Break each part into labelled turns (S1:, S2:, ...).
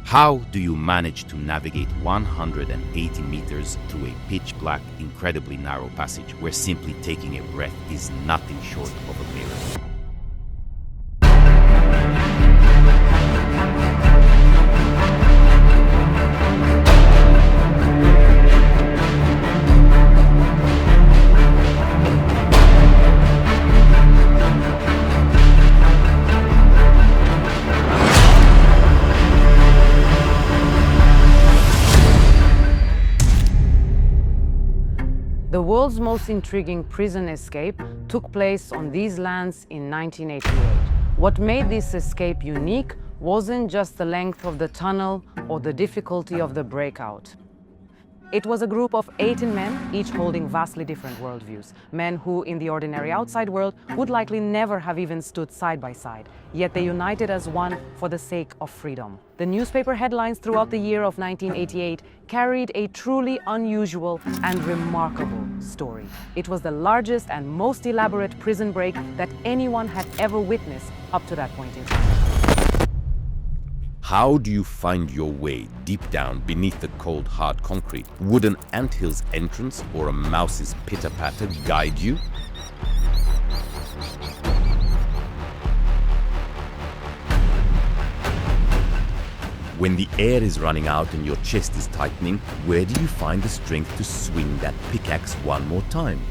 S1: How do you manage to navigate 180 meters through a pitch-black, incredibly narrow passage where simply taking a breath is nothing short of a miracle?
S2: The world's most intriguing prison escape took place on these lands in 1988. What made this escape unique wasn't just the length of the tunnel or the difficulty of the breakout. It was a group of 18 men, each holding vastly different worldviews. Men who, in the ordinary outside world, would likely never have even stood side by side. Yet they united as one for the sake of freedom. The newspaper headlines throughout the year of 1988 carried a truly unusual and remarkable story. It was the largest and most elaborate prison break that anyone had ever witnessed up to that point in time.
S1: How do you find your way deep down beneath the cold, hard concrete? Would an anthill's entrance or a mouse's pitter-patter guide you? When the air is running out and your chest is tightening, where do you find the strength to swing that pickaxe one more time?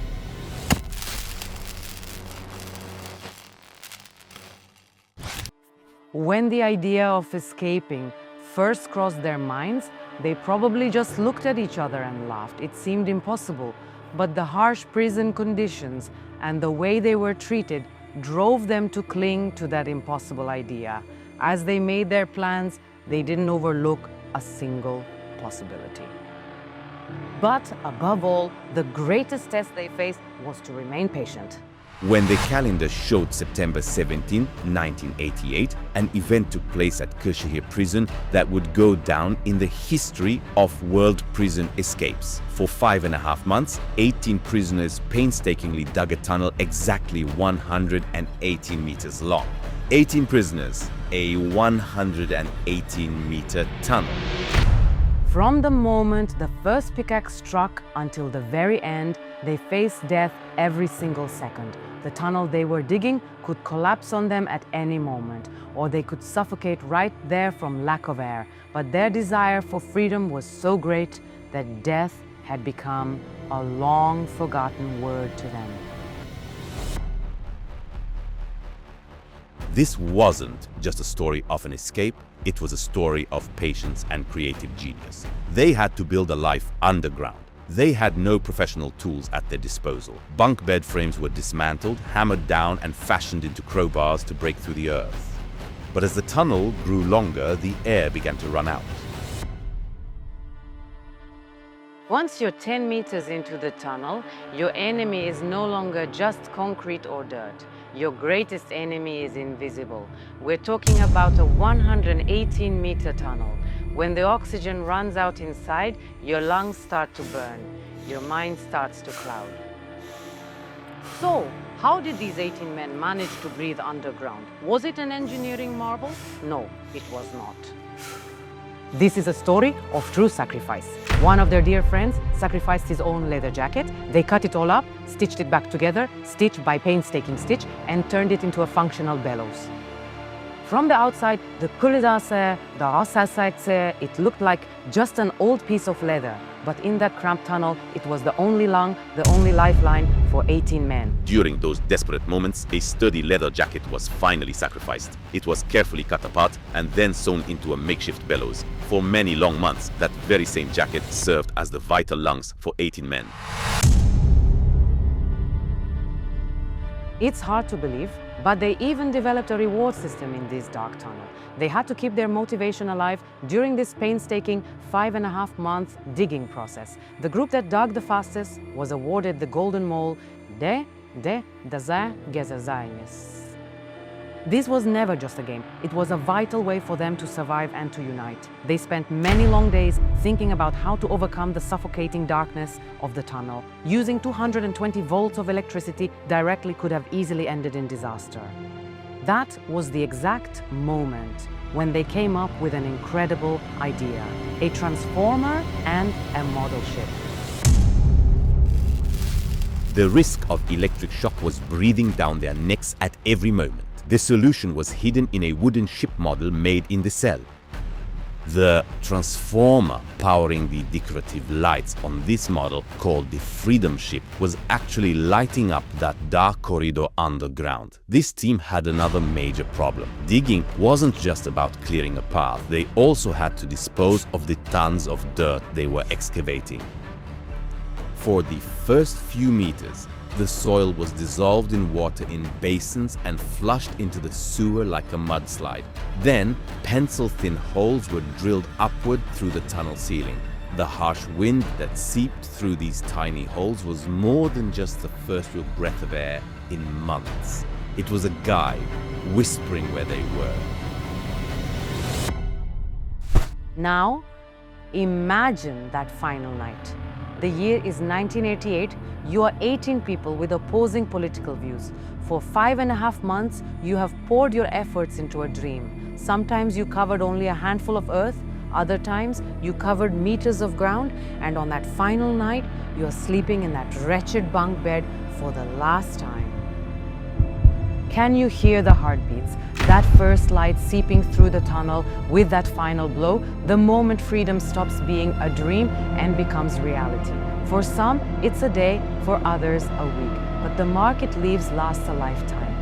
S2: When the idea of escaping first crossed their minds, they probably just looked at each other and laughed. It seemed impossible, but the harsh prison conditions and the way they were treated drove them to cling to that impossible idea. As they made their plans, they didn't overlook a single possibility. But above all, the greatest test they faced was to remain patient.
S1: When the calendar showed September 17, 1988, an event took place at Kırşehir Prison that would go down in the history of world prison escapes. For 5.5 months, 18 prisoners painstakingly dug a tunnel exactly 118 meters long. 18 prisoners, a 118-meter tunnel.
S2: From the moment the first pickaxe struck until the very end, they faced death every single second. The tunnel they were digging could collapse on them at any moment, or they could suffocate right there from lack of air. But their desire for freedom was so great that death had become a long-forgotten word to them.
S1: This wasn't just a story of an escape, it was a story of patience and creative genius. They had to build a life underground. They had no professional tools at their disposal. Bunk bed frames were dismantled, hammered down, and fashioned into crowbars to break through the earth. But as the tunnel grew longer, the air began to run out.
S2: Once you're 10 meters into the tunnel, your enemy is no longer just concrete or dirt. Your greatest enemy is invisible. We're talking about a 118-meter tunnel. When the oxygen runs out inside, your lungs start to burn. Your mind starts to cloud. So, how did these 18 men manage to breathe underground? Was it an engineering marvel? No, it was not. This is a story of true sacrifice. One of their dear friends sacrificed his own leather jacket. They cut it all up, stitched it back together, stitch by painstaking stitch, and turned it into a functional bellows. From the outside, the it looked like just an old piece of leather. But in that cramped tunnel, it was the only lung, the only lifeline for 18 men.
S1: During those desperate moments, a sturdy leather jacket was finally sacrificed. It was carefully cut apart and then sewn into a makeshift bellows. For many long months, that very same jacket served as the vital lungs for 18 men.
S2: It's hard to believe, but they even developed a reward system in this dark tunnel. They had to keep their motivation alive during this painstaking 5.5-month digging process. The group that dug the fastest was awarded the Golden Mole de Gezerzeines. This was never just a game. It was a vital way for them to survive and to unite. They spent many long days thinking about how to overcome the suffocating darkness of the tunnel. Using 220 volts of electricity directly could have easily ended in disaster. That was the exact moment when they came up with an incredible idea, a transformer and a model ship.
S1: The risk of electric shock was breathing down their necks at every moment. The solution was hidden in a wooden ship model made in the cell. The transformer powering the decorative lights on this model, called the Freedom Ship, was actually lighting up that dark corridor underground. This team had another major problem. Digging wasn't just about clearing a path, they also had to dispose of the tons of dirt they were excavating. For the first few meters, the soil was dissolved in water in basins and flushed into the sewer like a mudslide. Then, pencil-thin holes were drilled upward through the tunnel ceiling. The harsh wind that seeped through these tiny holes was more than just the first real breath of air in months. It was a guide, whispering where they were.
S2: Now, imagine that final night. The year is 1988. You are 18 people with opposing political views. For 5.5 months, you have poured your efforts into a dream. Sometimes you covered only a handful of earth, other times you covered meters of ground, and on that final night, you are sleeping in that wretched bunk bed for the last time. Can you hear the heartbeats? That first light seeping through the tunnel with that final blow, the moment freedom stops being a dream and becomes reality. For some, it's a day, for others, a week. But the mark it leaves lasts a lifetime.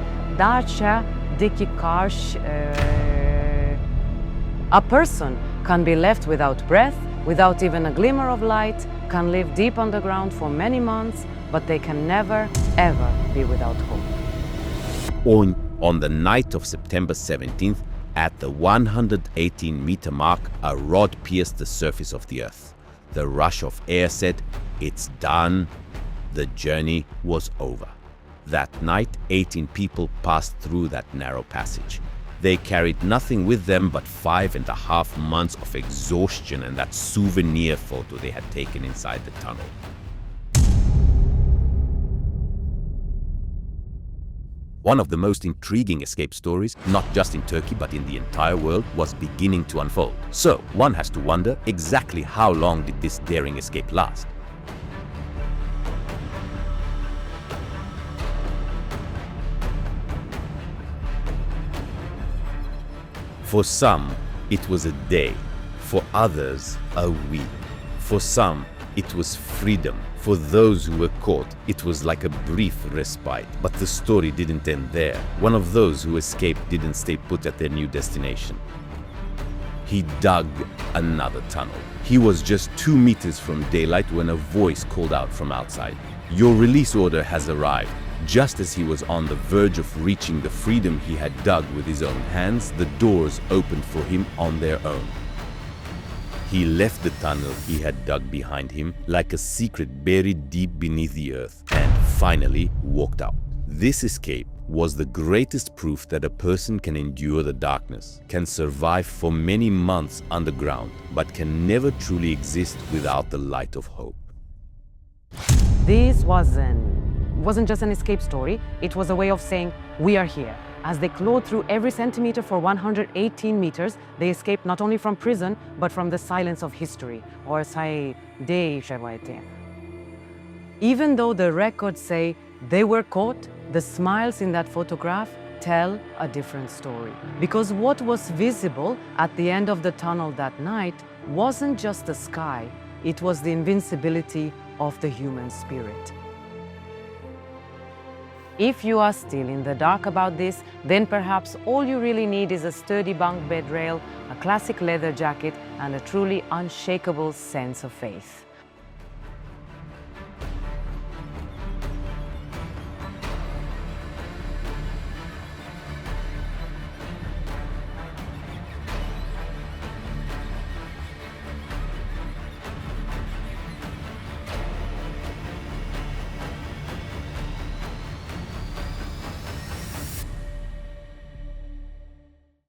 S2: A person can be left without breath, without even a glimmer of light, can live deep underground for many months, but they can never, ever be without hope.
S1: On the night of September 17th, at the 118-meter mark, a rod pierced the surface of the earth. The rush of air said, "It's done." The journey was over. That night, 18 people passed through that narrow passage. They carried nothing with them but 5.5 months of exhaustion and that souvenir photo they had taken inside the tunnel. One of the most intriguing escape stories, not just in Turkey but in the entire world, was beginning to unfold. So, one has to wonder exactly how long did this daring escape last? For some, it was a day. For others, a week. For some, it was freedom. For those who were caught, it was like a brief respite. But the story didn't end there. One of those who escaped didn't stay put at their new destination. He dug another tunnel. He was just 2 meters from daylight when a voice called out from outside. "Your release order has arrived." Just as he was on the verge of reaching the freedom he had dug with his own hands, the doors opened for him on their own. He left the tunnel he had dug behind him like a secret buried deep beneath the earth and finally walked out. This escape was the greatest proof that a person can endure the darkness, can survive for many months underground, but can never truly exist without the light of hope.
S2: This wasn't just an escape story, it was a way of saying, we are here. As they clawed through every centimeter for 118 meters, they escaped not only from prison, but from the silence of history, or even though the records say they were caught, the smiles in that photograph tell a different story. Because what was visible at the end of the tunnel that night wasn't just the sky, it was the invincibility of the human spirit. If you are still in the dark about this, then perhaps all you really need is a sturdy bunk bed rail, a classic leather jacket, and a truly unshakable sense of faith.